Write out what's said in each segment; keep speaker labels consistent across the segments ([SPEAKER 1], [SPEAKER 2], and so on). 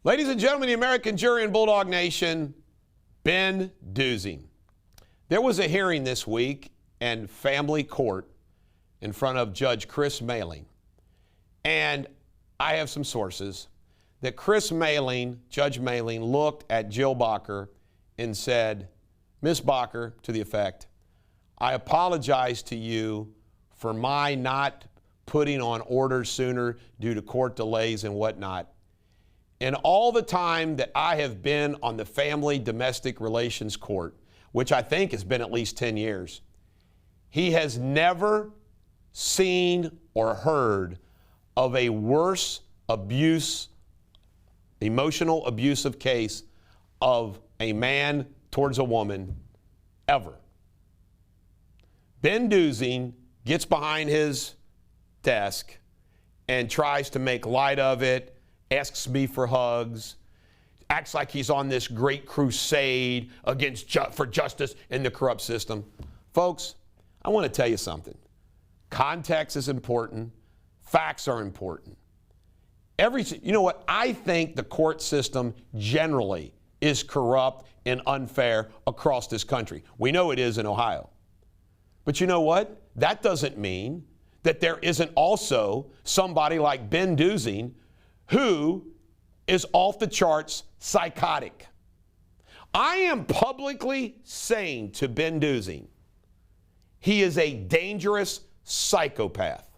[SPEAKER 1] Ladies and gentlemen, the American jury and Bulldog Nation, Ben Dusing. There was a hearing this week in family court in front of Judge Chris Mailing. And I have some sources that Chris Mailing, Judge Mailing, looked at Jill Bacher and said, Ms. Bacher, to the effect, I apologize to you for my not putting on orders sooner due to court delays and whatnot. In all the time that I have been on the Family Domestic Relations Court, which I think has been at least 10 years, he has never seen or heard of a worse abuse, emotional abusive case of a man towards a woman ever. Ben Dusing gets behind his desk and tries to make light of it, asks me for hugs, acts like he's on this great crusade for justice in the corrupt system. Folks, I want to tell you something. Context is important. Facts are important. You know what? I think the court system generally is corrupt and unfair across this country. We know it is in Ohio. But you know what? That doesn't mean that there isn't also somebody like Ben Dusing who is off the charts psychotic. I am publicly saying to Ben Dusing, he is a dangerous psychopath.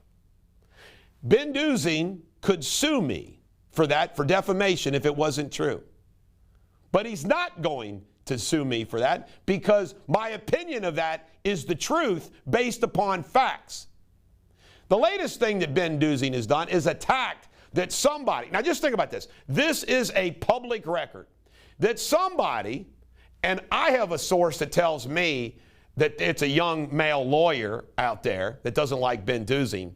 [SPEAKER 1] Ben Dusing could sue me for defamation if it wasn't true. But he's not going to sue me for that because my opinion of that is the truth based upon facts. The latest thing that Ben Dusing has done is attacked that somebody, now just think about this. This is a public record that somebody, and I have a source that tells me that it's a young male lawyer out there that doesn't like Ben Dusing,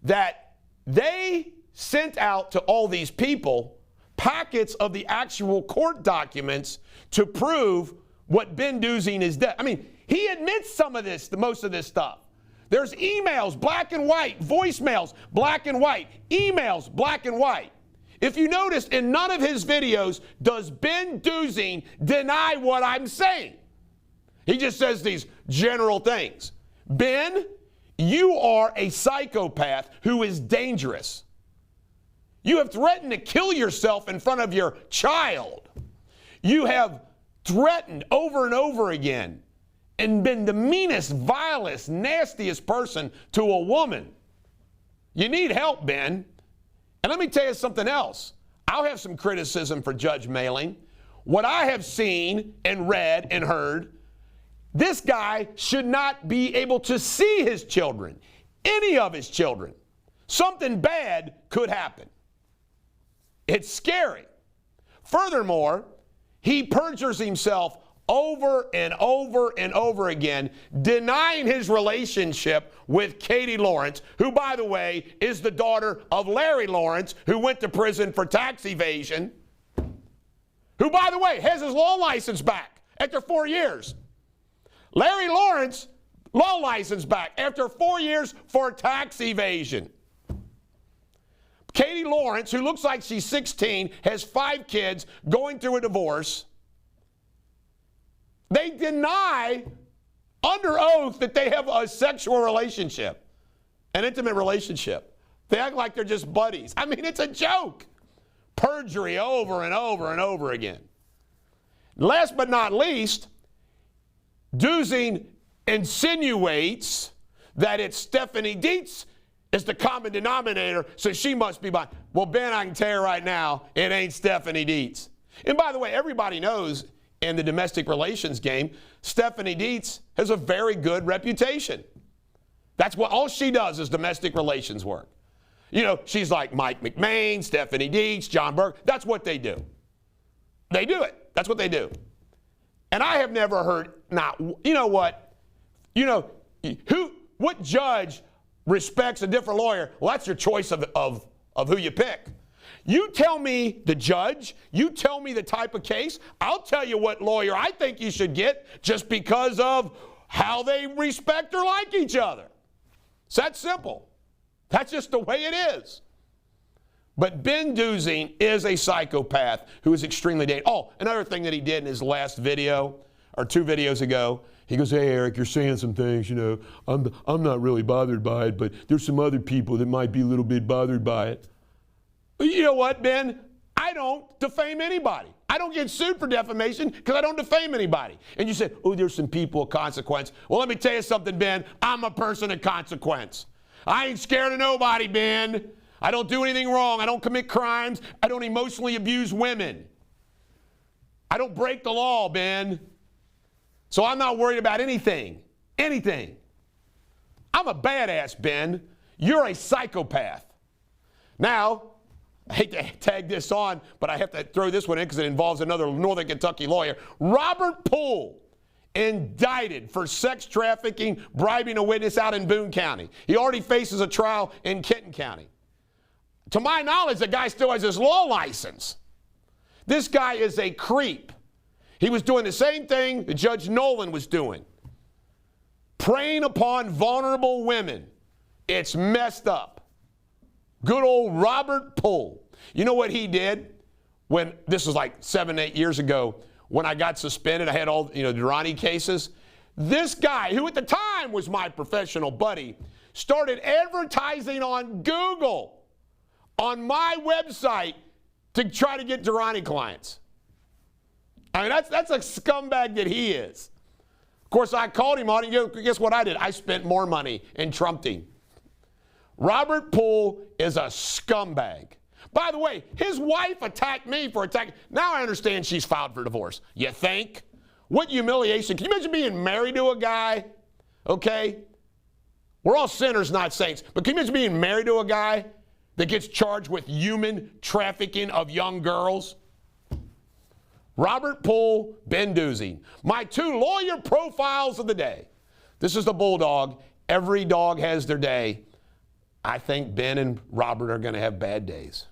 [SPEAKER 1] that they sent out to all these people packets of the actual court documents to prove what Ben Dusing is dead. I mean, he admits some of this, most of this stuff. There's emails, black and white, voicemails, black and white, emails, black and white. If you notice, in none of his videos does Ben Dusing deny what I'm saying. He just says these general things. Ben, you are a psychopath who is dangerous. You have threatened to kill yourself in front of your child. You have threatened over and over again and been the meanest, vilest, nastiest person to a woman. You need help, Ben. And let me tell you something else. I'll have some criticism for Judge Mailing. What I have seen and read and heard, this guy should not be able to see his children, any of his children. Something bad could happen. It's scary. Furthermore, he perjures himself over and over and over again, denying his relationship with Katie Lawrence, who, by the way, is the daughter of Larry Lawrence, who went to prison for tax evasion, who, by the way, has his law license back after 4 years. Larry Lawrence, law license back after 4 years for tax evasion. Katie Lawrence, who looks like she's 16, has 5 kids, going through a divorce. They deny under oath that they have a sexual relationship, an intimate relationship. They act like they're just buddies. I mean, it's a joke. Perjury over and over and over again. Last but not least, Dusing insinuates that it's Stephanie Dietz is the common denominator, so she must be behind. Well, Ben, I can tell you right now, it ain't Stephanie Dietz. And by the way, everybody knows in the domestic relations game, Stephanie Dietz has a very good reputation. That's what all she does is domestic relations work. You know, she's like Mike McMahon, Stephanie Dietz, John Burke. That's what they do. They do it. That's what they do. And I have never heard, you know what? You know, what judge respects a different lawyer? Well, that's your choice of who you pick. You tell me the judge, you tell me the type of case, I'll tell you what lawyer I think you should get just because of how they respect or like each other. It's that simple. That's just the way it is. But Ben Dusing is a psychopath who is extremely dangerous. Oh, another thing that he did in his last video, or 2 videos ago, he goes, hey, Eric, you're saying some things, you know, I'm not really bothered by it, but there's some other people that might be a little bit bothered by it. You know what, Ben? I don't defame anybody. I don't get sued for defamation because I don't defame anybody. And you said, oh, there's some people of consequence. Well, let me tell you something, Ben. I'm a person of consequence. I ain't scared of nobody, Ben. I don't do anything wrong. I don't commit crimes. I don't emotionally abuse women. I don't break the law, Ben. So I'm not worried about anything. Anything. I'm a badass, Ben. You're a psychopath. Now, I hate to tag this on, but I have to throw this one in because it involves another Northern Kentucky lawyer. Robert Poole, indicted for sex trafficking, bribing a witness out in Boone County. He already faces a trial in Kenton County. To my knowledge, the guy still has his law license. This guy is a creep. He was doing the same thing that Judge Nolan was doing, preying upon vulnerable women. It's messed up. Good old Robert Poole. You know what he did when, this was like 7, 8 years ago, when I got suspended, I had all, the Durrani cases. This guy, who at the time was my professional buddy, started advertising on Google, on my website, to try to get Durrani clients. I mean, that's a scumbag that he is. Of course, I called him on it, and guess what I did? I spent more money and trumped him. Robert Poole is a scumbag. By the way, his wife attacked me for attacking. Now I understand she's filed for divorce. You think? What humiliation. Can you imagine being married to a guy? Okay? We're all sinners, not saints. But can you imagine being married to a guy that gets charged with human trafficking of young girls? Robert Poole, Ben Dusing. My 2 lawyer profiles of the day. This is the Bulldog. Every dog has their day. I think Ben and Robert are going to have bad days.